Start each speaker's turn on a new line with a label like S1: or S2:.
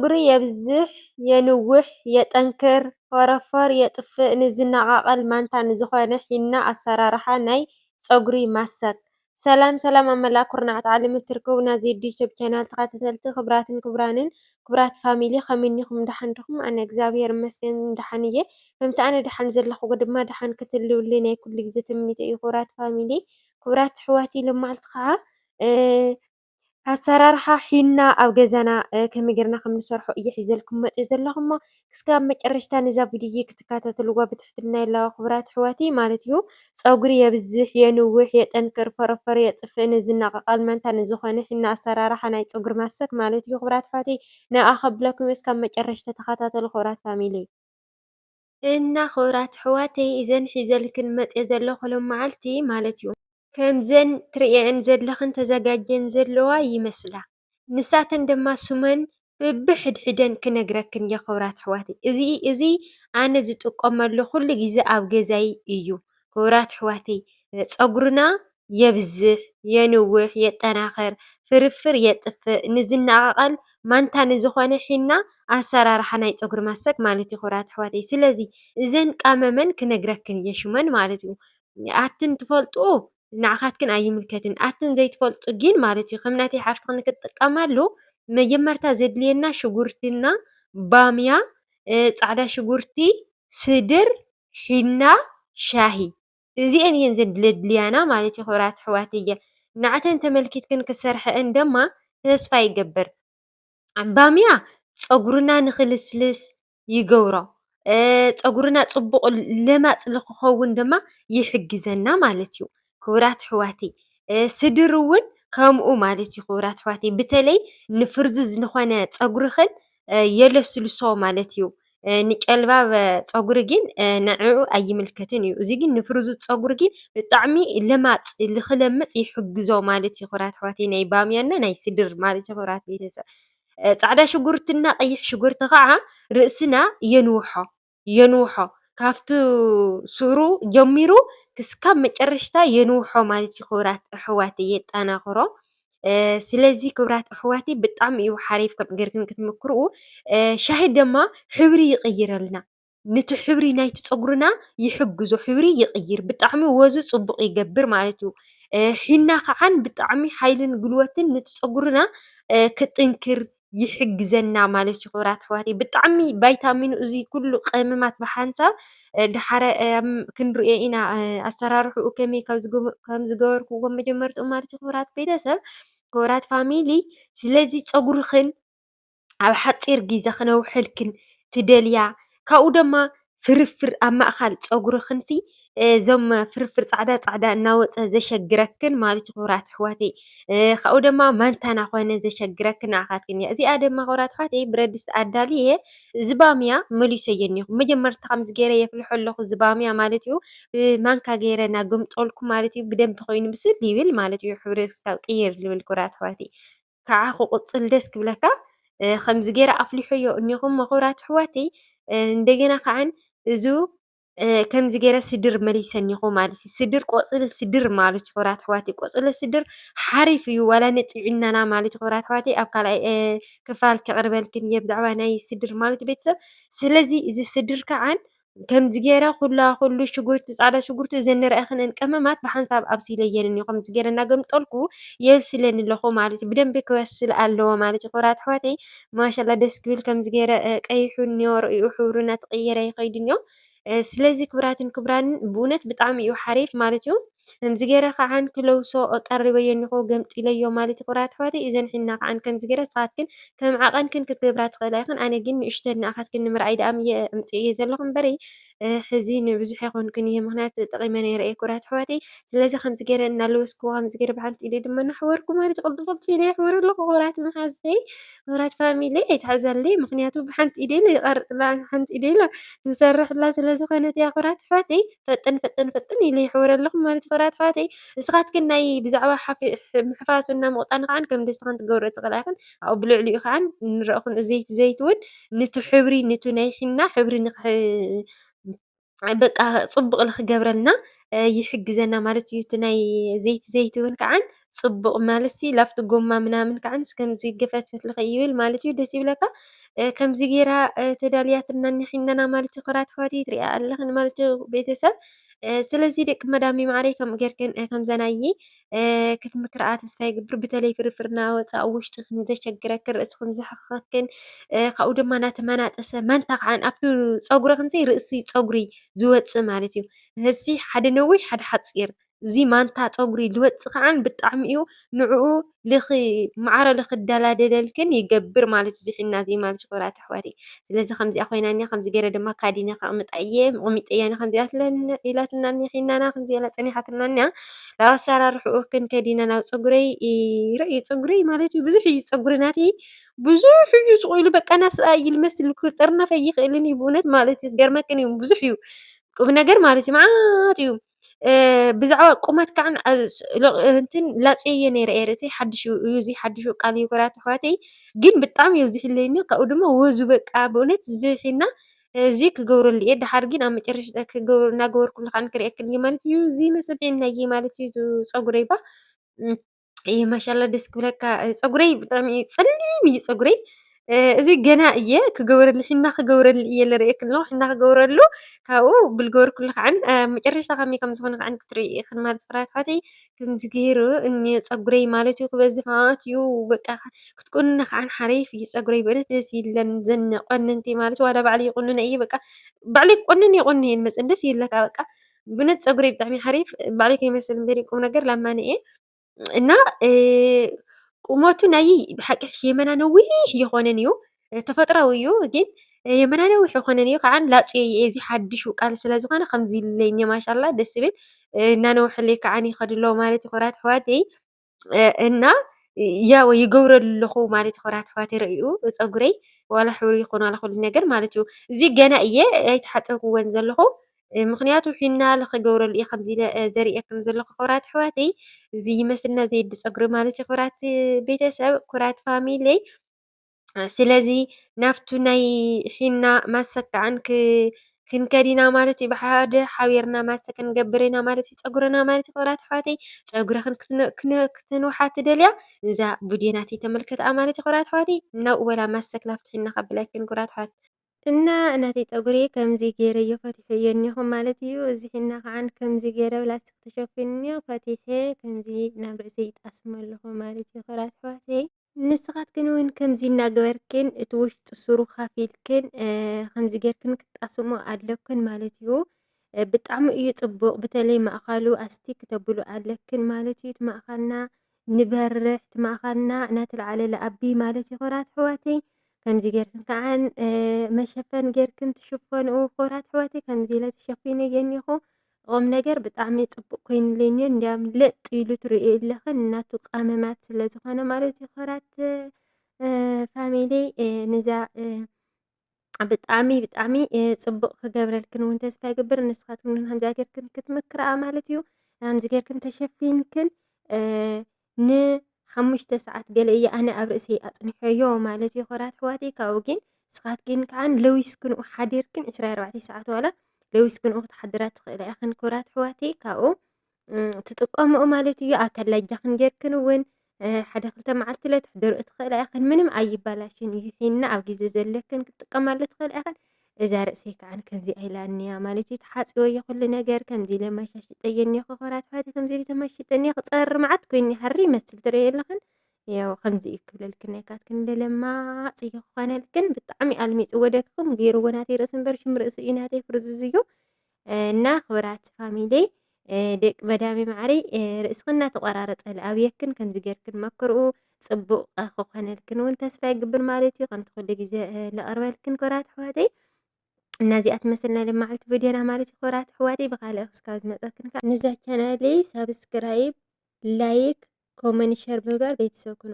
S1: ፀጉሪ የብዝሕ የንውሕ የጠንክር ፎረፎር የጥፍእ ንዝነቓቐል ማንታ ንዝኾነ ሒና ኣሰራርሓ ናይ ፀጉሪ ማስክ። ሰላም ሰላም ኣብ መላእ ኩርናዓት ዓለም እትርከቡ ናይ ዜድ ዩቱብ ቻናል ተኸታተልቲ ክቡራትን ክቡራንን ክቡራት ፋሚሊ ከመይ ኢኒኩም ደሓን ዲኹም? ኣነ እግዚኣብሔር ይመስገን ደሓን እየ። ከምቲ ኣነ ደሓን ዘለኹ ድማ ደሓን ክትህልውለይ ናይ ኩሉ ግዜ ትምኒተይ እዩ። ክቡራት ፋሚሊ ክቡራት ኣሕዋተይ ሎማዓልቲ ከዓ ኣሰራርሓ ሒና ኣብ ገዛና ከመይ ጌርና ከም እንሰርሖ እየ ሒዘልኩም መፅእ ዘለኹ እሞ ክሳብ መጨረሽታ ነዛ ቪድዮ ክትከታተልዋ ብትሕትና ኣለዋ ክቡራት ኣሕዋተይ ማለት እዩ። ፀጉሪ የብዝሕ የንውሕ የጠንክር ፎረፎር የጥፍእ ንዝነቓቐል መንታ ንዝኾነ ሒና ኣሰራርሓ ናይ ፀጉሪ ማሰክ ማለት እዩ። ክቡራት ኣሕዋተይ ንኣ ከብለኩም እስካብ መጨረሽታ ተኸታተሉ ክቡራት ፋሚሊ እና ክቡራት ኣሕዋተይ እዘን ሒዘልክን መፅእ ዘለኹ ሎማዓልቲ ማለት እዩ ከምዘን ትሪአን ዘለኽን ተዘጋጀን ዘለዋ ይመስላ። ንሳተን ድማ ስመን በብሕድሕደን ክነግረክን እየ ክቡራት ኣሕዋተይ። እዚ ኣነ ዝጥቀመሉ ኩሉ ግዜ ኣብ ገዛይ እዩ። ክቡራት ኣሕዋተይ ፀጉርና የብዝሕ የንውሕ የጠናኽር ፍርፍር የጥፍእ ንዝነቓቐል ማንታ ንዝኾነ ሒና ኣሰራርሓ ናይ ፀጉሪ ማሰክ ማለት እዩ ክቡራት ኣሕዋተይ። ስለዚ እዘን ቃመመን ክነግረክን እየ ሽመን ማለት እዩ። ኣትን ትፈልጡ ንዓኻትክን ኣይምልከትን ኣትን ዘይትፈልጡ ግን ማለት እዩ ከም ናተይ ሓፍቲ ክንጥቀማሉ መጀመርታ ዘድልየና ሽጉርቲና ባምያ ፃዕዳ ሽጉርቲ ስድር ሒና ሻሂ እዚአን እየን ዘድልያና ማለት እዩ ክቡራት ኣሕዋተይ። ንዓተን ተመልኪትክን ክሰርሐአን ድማ ተስፋ ይገብር። ባምያ ፀጉርና ንክልስልስ ይገብሮ ፀጉርና ፅቡቅ ለማፅ ንክኸውን ድማ ይሕግዘና ማለት እዩ ክቡራት ኣሕዋተይ። ስድር እውን ከምኡ ማለት እዩ ክቡራት ኣሕዋተይ። በተለይ ንፍርዝዝ ንኾነ ፀጉርኽን የለስልሶ ማለት እዩ። ንጨልባብ ፀጉሪ ግን ንዕኡ ኣይምልከትን እዩ። እዚ ግን ንፍርዙዝ ፀጉሪ ግን ብጣዕሚ ለማፅ ንክለምፅ ይሕግዞ ማለት እዩ ክቡራት ኣሕዋተይ። ናይ ባምያና ናይ ስድር ማለት እዩ ክቡራት ቤተሰብ። ፃዕዳ ሽጉርትና ቀይሕ ሽጉርቲ ከዓ ርእስና የንውሖ ካብቲ ስሩ ጀሚሩ ክስካብ መጨረሽታ የንውሖ ማለት እዩ ክቡራት ኣሕዋተይ የጣናኽሮ። ስለዚ ክቡራት ኣሕዋተይ ብጣዕሚ እዩ ሓሪፍ ከም ጌርክን ክትምክርኡ። ሻሂ ድማ ሕብሪ ይቕይረልና ነቲ ሕብሪ ናይቲ ፀጉርና ይሕግዞ ሕብሪ ይቕይር ብጣዕሚ ወዙ ፅቡቅ ይገብር ማለት እዩ። ሒና ከዓን ብጣዕሚ ሓይልን ጉልበትን ነቲ ፀጉርና ክጥንክር ይሕግዘና ማለት እዩ ክቡራት ኣሕዋተይ። ብጣዕሚ ቫይታሚኑ እዚ ኩሉ ቀመማት ብሓንሳብ ድሓረ ክንሪኦ ኢና ኣሰራርሕኡ ከመይ ከም ዝገበርክዎ መጀመርትኡ ማለት እዩ ክቡራት ቤተሰብ ክቡራት ፋሚሊ። ስለዚ ፀጉርኽን ኣብ ሓፂር ግዜ ክነውሐልክን ትደልያ ካብኡ ድማ ፍርፍር ኣብ ማእኸል ፀጉርኽንሲ እዞም ፍርፍር ፃዕዳ ፃዕዳ እናወፀ ዘሸግረክን ማለት እዩ ክቡራት ኣሕዋተይ። ካብኡ ድማ ማንታ ናኾነ ዘሸግረክን ንዓኻትክን እያ። እዚኣ ድማ ክቡራት ኣሕዋተይ ብረድስቲ ኣዳልየ እዚ ባምያ መሊሰዮ እኒአኹ መጀመርታ ከምዚ ገይረ የፍልሖ ኣለኹ እዚ ባምያ ማለት እዩ። ብማንካ ገይረ እናገምጠልኩ ማለት እዩ ብደንቢ ኮይኑ ብስል ይብል ማለት እዩ ሕብሪ ክሳብ ቅይር ዝብል ክቡራት ኣሕዋተይ። ከዓ ክቕፅል ደስ ክብለካ ከምዚ ገይረ ኣፍሊሖዮ እኒአኹ እሞ ክቡራት ኣሕዋተይ። እንደገና ከዓን እዚ ከምዚ ገይረ ስድር መሊሰ እኒአኹ ማለት እዩ። ስድር ቆፅሊ ስድር ማለት እዩ ክቡራት ኣሕዋተይ። ቆፅሊ ስድር ሓሪፍ እዩ ዋላ ንጥዕናና ማለት እዩ ክቡራት ኣሕዋተይ። ኣብ ካልኣይ ክፋል ከቕርበልክን እየ ብዛዕባ ናይ ስድር ማለት እዩ ቤተሰብ። ስለዚ እዚ ስድር ከዓን ከምዚ ገይረ ኩሉ ሽጉርቲ ፃዕዳ ሽጉርቲ እዘን ንረአኽን ቀመማት ብሓንሳብ ኣብሲለየን እኒአኹ ከምዚ ገይረ እናገምጠልኩ የብስለን ኣለኹ ማለት እዩ። ብደንቢ ክበስል ኣለዎ ማለት እዩ ክቡራት ኣሕዋተይ። ማሻላ ደስ ክብል ከምዚ ገይረ ቀይሑ እኒኦ ርኢኡ ሕብሩ እናተቐየረ ይኸይድ እኒኦ። ስለዚ ክቡራትን ክቡራንን ብእውነት ብጣዕሚ እዩ ሓሪፍ ማለት እዩ። ከምዚ ገይረ ከዓን ክለውሶ ቀሪበዮ እኒአኹ ገምፂለዮ ማለት እዩ ክቡራት ኣሕዋተይ። እዘን ሒና ከዓን ከምዚ ገይረ ንስኻትክን ከም ዓቐንክን ክትገብራ ትኽእላ ኢኽን። ኣነ ግን ንእሽተን ንኣኻትክን ንምርኣይ ደኣ ኣምፅእየ ዘለኹ እምበሪ ሕዚ ንብዙሕ ኣይኮንኩን እየ ምክንያት ጠቒመ ነይረ እየ ክቡራት ኣሕዋተይ። ስለዚ ከምዚ ገይረ እናለወስክዎ ከምዚ ገይረ ብሓንቲ ኢደ ድማ እናሕወርኩ ማለት እዩ ቅልጡፍ ቅልጡፍ ኢለ የሕውር ኣለኹ ክቡራት መሓዝተይ ክቡራት ፋሚሊ ኣይትሕዘንለይ ምክንያቱ ብሓንቲ ኢደ ኢለ ይቐርፅላ ሓንቲ ኢደ ኢለ ዝሰርሕላ ስለዝኾነት እያ ክቡራት ኣሕዋተይ። ፈጠን ፈጠን ፈጠን ኢለ ይሕውር ኣለኹ ማለት እዩ ክቡራት ኣሕዋተይ። ንስኻትክን ናይ ብዛዕባ ምሕፋስና ምቕጣን ከዓን ከም ደስታ ክትገብሮ ትኽእላ ኢኽን። ኣብኡ ብልዕሊኡ ከዓን ንረአኹን ዘይቲ ዘይቲ እውን ነቲ ሕብሪ ነቲ ናይ ሒና ሕብሪ በቃ ፅቡቕ ንክገብረልና ይሕግዘና ማለት እዩ። እቲ ናይ ዘይቲ ዘይቲ እውን ከዓን ፅቡቕ ማለት ላፍቲ ጎማ ምናምን ከዓን ከምዚ ገፈትፈት ንኸይብል ማለት እዩ ደስ ይብለካ። ከምዚ ጌራ ተዳልያትናኒ ሒናና ማለት እዩ ክራት ኣሕዋተይ ትሪኣ ኣለኽን ማለት እዩ ቤተሰብ ስለዚ ደቂ መዳሜ ማዕረይ ከምኡ ጌርክን ከምዘናይ ክትምክርኣ ተስፋ ይግብር በተለይ ፍርፍርና ወፃእ ኣብ ውሽጢ ክንዘሸግረክን ርእስክን ዝሕኸክን ካብኡ ድማ እናተመናጠሰ ማንታ ከዓ ኣብቲ ፀጉርክን ርእሲ ፀጉሪ ዝወፅእ ማለት እዩ ህሲ ሓደ ነዊሕ ሓደ ሓፂር እዚ ማንታ ፀጉሪ ዝወፅእ ከዓ ብጣዕሚ እዩ ንዕኡ ማዕረ ንክደላደለልክን ይገብር ማለት እዩ እዚ ሒና እዚ ማለት እዩ ክቡራት ኣሕዋተይ ስለዚ ከምዚኣ ኮይናኒ ከምዚ ገይረ ድማ ካዲነ ከቕምጣ እየ ቆሚጠያ ከምዚኣ ኢላትናኒ ሒናና ከምዚኣ ኢላ ፀኒሓትናኒ ናብ ኣሰራርሕኡ ክንከድ ኢና ናብ ፀጉረይ ርእይ ፀጉረይ ማለት እዩ ብዙሕ እዩ ፀጉሪ ናተይ ብዙሕ እዩ ስቑኢሉ በቃ ናስኣ እዩ ልመስል ክጥርነፈ ኣይክእልን እዩ ብእውነት ማለት እዩ ገርመክን እዩ ብዙሕ እዩ ቁም ነገር ማለት እዩ መዓት እዩ ብዛዕባ ቁመት ከዓ እንትን ላፅየ ነይረ እየ ርእሰይ ሓድሽ እዩ እዚ ሓድሽ ቃል እዩ ክቡራት ኣሕዋተይ ግን ብጣዕሚ እዩ ዝሕለየኒ ካብኡ ድማ ወዙ በቃ ብእውነት እዚ ሒና እዚ ክገብረሉ እየ ድሓር ግን ኣብ መጨረሻ እናገበርኩሉ ከዓ ክሪአክን እየ ማለት እዩ እዚ መስል ሒና እየ ማለት እዩ ፀጉረይ ባ ማሻላ ደስ ክብለካ ፀጉረይ ብጣዕሚ እዩ ፀሊም እዩ ፀጉረይ እዚ ገና እየ ክገብረሉ ሒና ክገብረሉ እየ ዝሪአክ ኣለኹ ሒና ክገብረሉ ካብኡ ብዝገበርኩሉ ከዓ መጨረሻ ከመይ ከም ዝኾነ ከዓ ክትሪኡ ኢኽን ማለት ክቡራት ኣሕዋተይ ከምዚ ገይሩ እኒ ፀጉረይ ማለት እዩ ክበዝሕ ማለት እዩ በቃ ክትቁንነ ከዓ ሓሪፍ እዩ ፀጉረይ በእውነት ደስ ይብለን ቆንንቲ ማለት ዋላ ባዕለይ ይቁንነ እየ በቃ ባዕለይ ክቆንን እየ ቁንነ እየ ንመፅን ደስ ይብለካ በቃ ብእውነት ፀጉረይ ብጣዕሚ ሓሪፍ ባዕለይ ከይመስል እምበሪ ቁም ነገር ላማነ እየ እና ቁመቱ ናይ ብሓቂ የመና ነዊሕ እየኮነን እዩ ተፈጥራዊ እዩ ግን የመና ነዊሕ ይኮነን እዩ ከዓ ላፅዮ እየ እዚ ሓድሽ ቃል ስለዝኾነ ከምዚ ኢለኒ ማሻላ ደስ ዝብል እናነውሐለይ ከዓ ይኸድ ኣሎ ማለት እዩ ክቡራት ኣሕዋተይ እና ያው ይገብረሉ ኣለኹ ማለት እዩ ክቡራት ኣሕዋተይ ርእዩ ፀጉረይ ዋላ ሕብሪ ይኹን ዋላ ኩሉ ነገር ማለት እዩ እዚ ገና እየ ኣይተሓፀብክዎን ዘለኹ ምክንያቱ ሒና ንክገብረሉ እየ ከምዚ ኢለ ዘሪአክን ዘለኹ ክቡራት ኣሕዋተይ እዚ ይመስልና ዘየዲ ፀጉሪ ማለት እዩ ክቡራት ቤተሰብ ክቡራት ፋሚለይ ስለዚ ናብቱ ናይ ሒና ማሰክ ከዓን ክንከድ ኢና ማለት እዩ ብሓደ ሓቢርና ማሰክ ክንገብር ኢና ማለት እዩ ፀጉርና ማለት እዩ ክቡራት ኣሕዋተይ ፀጉርክን ክትንውሓ ትደልያ እዛ ቪድዮ ናተይ ተመልከትኣ ማለት እዩ ክቡራት ኣሕዋተይ ናብኡ ወላ ማሰክ ናብቲ ሒና ከብለክን ክቡራት ኣሕዋተይ እና እናተይ ፀጉሪ ከምዚ ገይረ እየ ፈቲሐዮ እኒኹ ማለት እዩ እዚ ሒና ከዓን ከምዚ ገይረ ላስቲክ ተሸፊንዮ ፈቲሐ ከምዚ ናብ ርእሰይ ይጣስሞ ኣለኹ ማለት እዩ ክቡራት ኣሕዋተይ ንስኻትክን እውን ከምዚ እናገበርክን እቲ ውሽጢ ስሩ ካፊልክን ከምዚ ጌርክን ክትጣስሞ ኣለክን ማለት እዩ ብጣዕሚ እዩ ፅቡቕ በተለይ ማእኸሉ ኣስቲክ ተብሉ ኣለክን ማለት እዩ እቲ ማእኸልና ንበርሕ እቲ ማእኸልና እናተልዓለ ዝኣቢ ማለት እዩ ክቡራት ኣሕዋተይ ከምዚ ጌርክን ከዓን መሸፈን ጌርክን ትሽፈንኡ ክቡራት ኣሕዋተይ ከምዚ ኢለ ተሸፊነዮ እኒኹ ቁም ነገር ብጣዕሚ ፅቡቕ ኮይኑለኒ እንዲያም ለጥ ኢሉ ትሪኡ ኣለኽን እናቱ ቀመማት ስለ ዝኾነ ማለት እዩ ክቡራት ፋሚለይ ንዛ ብጣዕሚ ብጣዕሚ ፅቡቕ ክገብረልክን እውን ተስፋ ይግብር ንስኻትኩም ከምዚኣ ጌርክን ክትምክርኣ ማለት እዩ ከምዚ ጌርክን ተሸፊንክን ን5 ሰዓት ገለ እየ ኣነ ኣብ ርእሰይ ኣፅኒሖዮ ማለት እዩ ክቡራት ኣሕዋተይ ካብኡ ግን ንስኻትክን ከዓን ለዊስክንኡ ሓዲርክን 24 ሰዓት ዋላ ለዊስክንኡ ክትሓድራ ትኽእላ ኢኽን ክቡራት ኣሕዋተይ ካብኡ ትጥቀምኡ ማለት እዩ ኣብ ተላጃኽን ጌርክን እውን ሓደ 2 መዓልቲ ለትሕድሩ ትኽእላ ኢኽን ምንም ኣይባላሽን እዩ ሒና ኣብ ግዜ ዘለክን ክትጥቀማሉ ትኽእላ ኢኽን እዛ ርእሰይ ከዓን ከምዚ ኢላ እኒኣ ማለት እዩ ተሓፂበዮ ኩሉ ነገር ከምዚ ኢለ መሻሽጠየ እኒኹ ክቡራት ኣሕዋተይ ከምዚ ኢለ ተመሽጠ እኒኹ ፀሪ መዓት ኮይኒ ሃሪ ይመስል ትሪኡ ኣለኽን ያው ከምዚ እዩ ክብለልክን ናይካትክን ለለማፅ እዩ ክኾነልክን ብጣዕሚ ኣልሚፅዎ ደክም ገይርዎ ናተይ ርእሲ እምበር ሽም ርእሲ እዩ ናተይ ፍርዝዝ እዩ እና ክቡራት ፋሚለይ ደቂ መዳሜ ማዕረይ ርእስክን እናተቆራረፀ ዝኣብየክን ከምዚ ጌርክን መክርኡ ፅቡቕ ክኾነልክን እውን ተስፋ ይግብር ማለት እዩ ከምቲ ኩሉ ግዜ ዘቕርበልክን ክቡራት ኣሕዋተይ እና እዚኣ ትመስልና ልማዓልቲ ቪድዮና ማለት እዩ ክቡራት ኣሕዋተይ ብካልእ ክስካብ ዝመፀክን ንዛ ቻናለይ ሰብስክራይብ ላይክ ኮመንት ሸር ምግባር ቤተሰብ ኩኑ